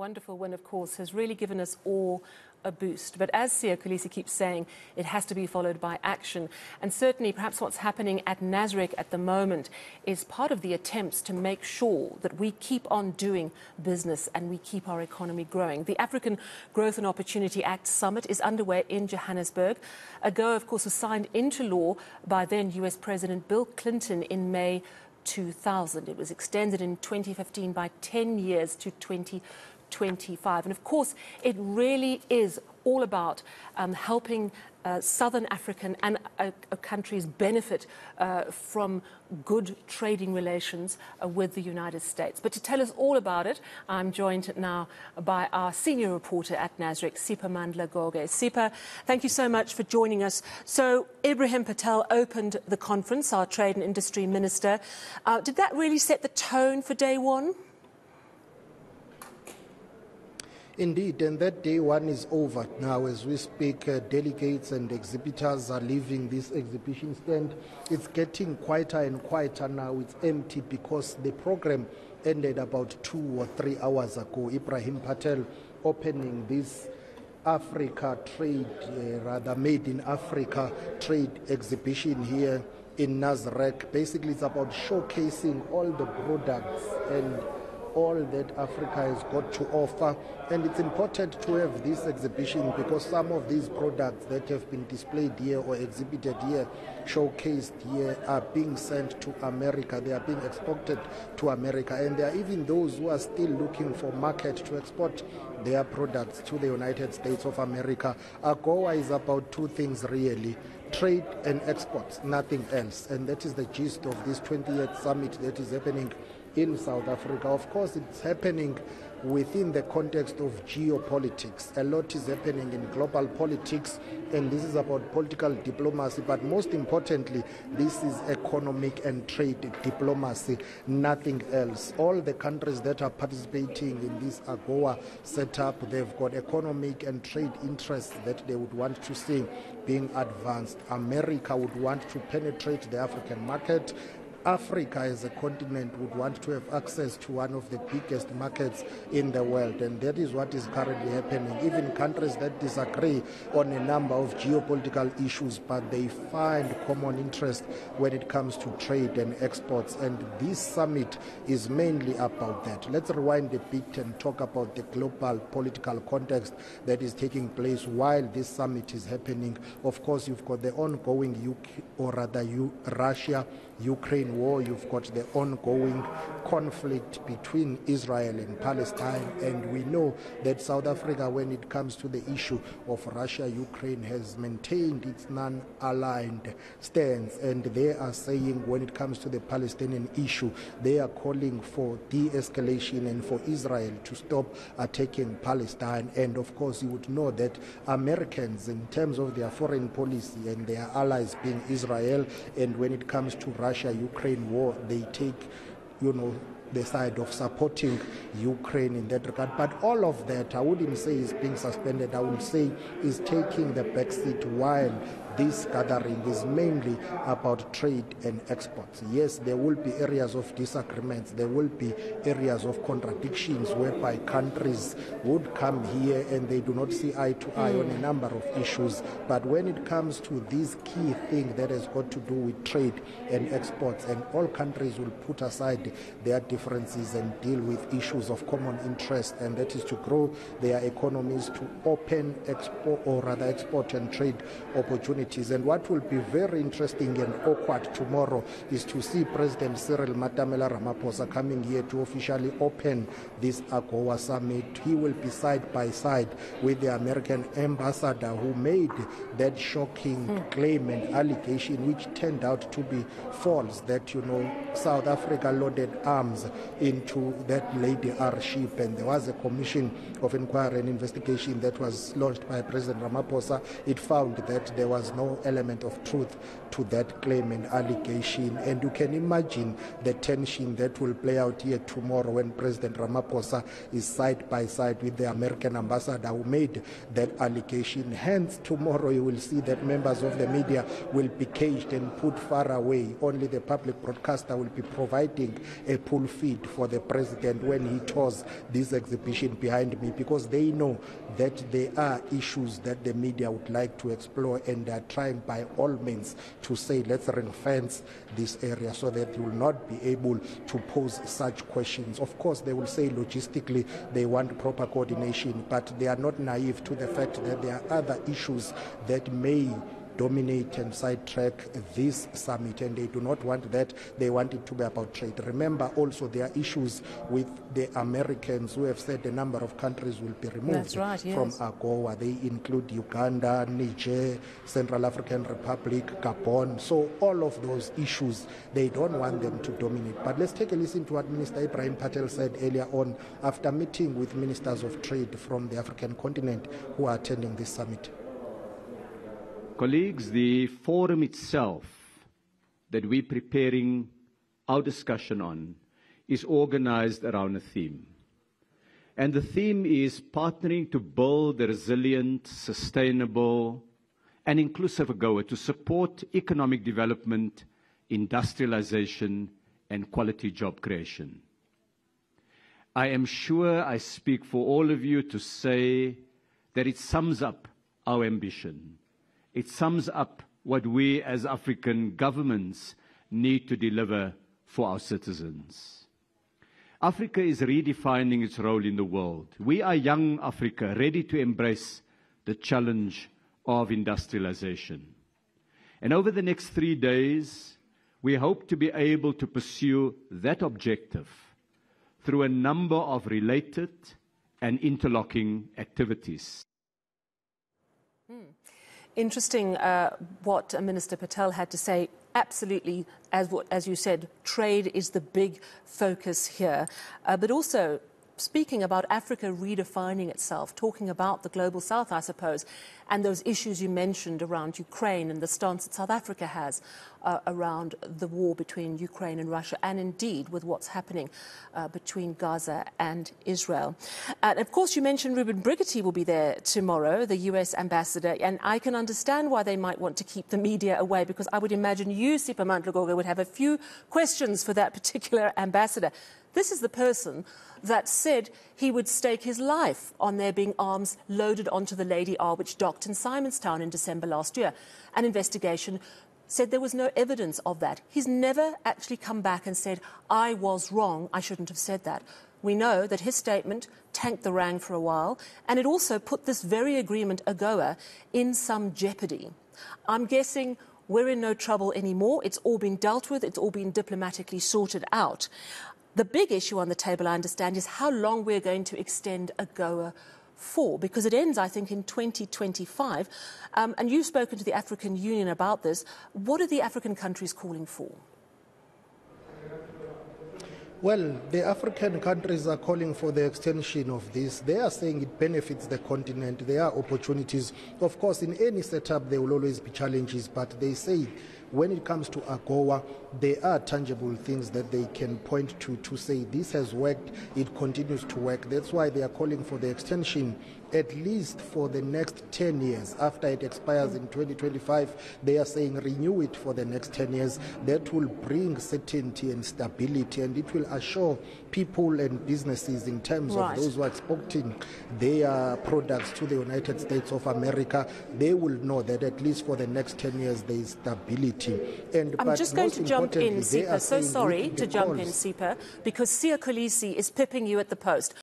wonderful win, of course, has really given us all a boost. But as Siya Kolisi keeps saying, it has to be followed by action. And certainly, perhaps what's happening at Nasrec at the moment is part of the attempts to make sure that we keep on doing business and we keep our economy growing. The African Growth and Opportunity Act Summit is underway in Johannesburg. AGOA, of course, was signed into law by then US President Bill Clinton in May 2000. It was extended in 2015 by 10 years to 2025. And of course, it really is all about helping Southern African and countries benefit from good trading relations with the United States. But to tell us all about it, I'm joined now by our senior reporter at Nasrec, Siphamandla Goge. Sipa, thank you so much for joining us. So Ibrahim Patel opened the conference, our Trade and Industry Minister. Did that really set the tone for day one? Indeed, and that day one is over now. As we speak, delegates and exhibitors are leaving this exhibition stand. It's getting quieter and quieter now. It's empty because the program ended about 2 or 3 hours ago. Ibrahim Patel opening this Africa trade, made in Africa trade exhibition here in Nasrec. Basically, it's about showcasing all the products and all that Africa has got to offer. And it's important to have this exhibition because some of these products that have been displayed here or exhibited here, showcased here, are being sent to America. They are being exported to America. And there are even those who are still looking for market to export their products to the United States of America. AGOA is about 2 things really: trade and exports, nothing else. And that is the gist of this 20th summit that is happening in South Africa. Of course, it's happening within the context of geopolitics. A lot is happening in global politics, and this is about political diplomacy. But most importantly, this is economic and trade diplomacy, nothing else. All the countries that are participating in this AGOA setup, they've got economic and trade interests that they would want to see being advanced. America would want to penetrate the African market. Africa as a continent would want to have access to one of the biggest markets in the world, and that is what is currently happening. Even countries that disagree on a number of geopolitical issues, but they find common interest when it comes to trade and exports, and this summit is mainly about that. Let's rewind a bit and talk about the global political context that is taking place while this summit is happening. Of course, you've got the ongoing Russia-Ukraine war. You've got the ongoing conflict between Israel and Palestine, and we know that South Africa, when it comes to the issue of Russia-Ukraine, has maintained its non-aligned stance, and they are saying when it comes to the Palestinian issue, they are calling for de-escalation and for Israel to stop attacking Palestine. And of course, you would know that Americans, in terms of their foreign policy and their allies being Israel, and when it comes to Russia-Ukraine war, they take, the side of supporting Ukraine in that regard. But all of that, I wouldn't say is being suspended. I would say is taking the backseat while this gathering is mainly about trade and exports. Yes, there will be areas of disagreements. There will be areas of contradictions whereby countries would come here and they do not see eye to eye on a number of issues. But when it comes to this key thing that has got to do with trade and exports, and all countries will put aside their differences and deal with issues of common interest, and that is to grow their economies, to open export and trade opportunities. And what will be very interesting and awkward tomorrow is to see President Cyril Matamela Ramaphosa coming here to officially open this AGOA summit. He will be side by side with the American ambassador who made that shocking claim and allegation, which turned out to be false, that South Africa loaded arms into that Lady R ship, and there was a commission of inquiry and investigation that was launched by President Ramaphosa. It found that there was no element of truth to that claim and allegation. And you can imagine the tension that will play out here tomorrow when President Ramaphosa is side by side with the American ambassador who made that allegation. Hence, tomorrow you will see that members of the media will be caged and put far away. Only the public broadcaster will be providing a pull feed for the president when he tours this exhibition behind me, because they know that there are issues that the media would like to explore, and they are trying by all means to say, let's ring fence this area so that you will not be able to pose such questions. Of course, they will say logistically they want proper coordination, but they are not naive to the fact that there are other issues that may dominate and sidetrack this summit, and they do not want that. They want it to be about trade. Remember also there are issues with the Americans who have said a number of countries will be removed yes. from AGOA. They include Uganda, Niger, Central African Republic, Gabon. So all of those issues, they don't want them to dominate. But let's take a listen to what Minister Ibrahim Patel said earlier on after meeting with ministers of trade from the African continent who are attending this summit. Colleagues, the forum itself that we're preparing our discussion on is organized around a theme. And the theme is partnering to build a resilient, sustainable, and inclusive AGOA to support economic development, industrialization, and quality job creation. I am sure I speak for all of you to say that it sums up our ambition. It sums up what we as African governments need to deliver for our citizens. Africa is redefining its role in the world. We are young Africa, ready to embrace the challenge of industrialization. And over the next 3 days, we hope to be able to pursue that objective through a number of related and interlocking activities. Interesting what Minister Patel had to say. Absolutely, as you said, trade is the big focus here. But also speaking about Africa redefining itself, talking about the global south, I suppose, and those issues you mentioned around Ukraine and the stance that South Africa has around the war between Ukraine and Russia, and indeed with what's happening between Gaza and Israel. And of course, you mentioned Ruben Brigetti will be there tomorrow, the US ambassador, and I can understand why they might want to keep the media away, because I would imagine you, Siphamandla Goge, would have a few questions for that particular ambassador. This is the person that said he would stake his life on there being arms loaded onto the Lady R, which docked in Simonstown in December last year. An investigation said there was no evidence of that. He's never actually come back and said, I was wrong, I shouldn't have said that. We know that his statement tanked the rand for a while, and it also put this very agreement, AGOA, in some jeopardy. I'm guessing we're in no trouble anymore. It's all been dealt with. It's all been diplomatically sorted out. The big issue on the table, I understand, is how long we're going to extend AGOA for, because it ends, I think, in 2025. And you've spoken to the African Union about this. What are the African countries calling for? Well, the African countries are calling for the extension of this. They are saying it benefits the continent. There are opportunities. Of course, in any setup, there will always be challenges, but they say when it comes to AGOA, there are tangible things that they can point to say this has worked, it continues to work. That's why they are calling for the extension at least for the next 10 years. After it expires in 2025, they are saying renew it for the next 10 years. That will bring certainty and stability, and it will assure people and businesses in terms of those who are exporting their products to the United States of America, they will know that at least for the next 10 years there is stability. And I'm just going to jump in, Sipha. So sorry to jump in, Sipha, because Sia Kolisi is pipping you at the post.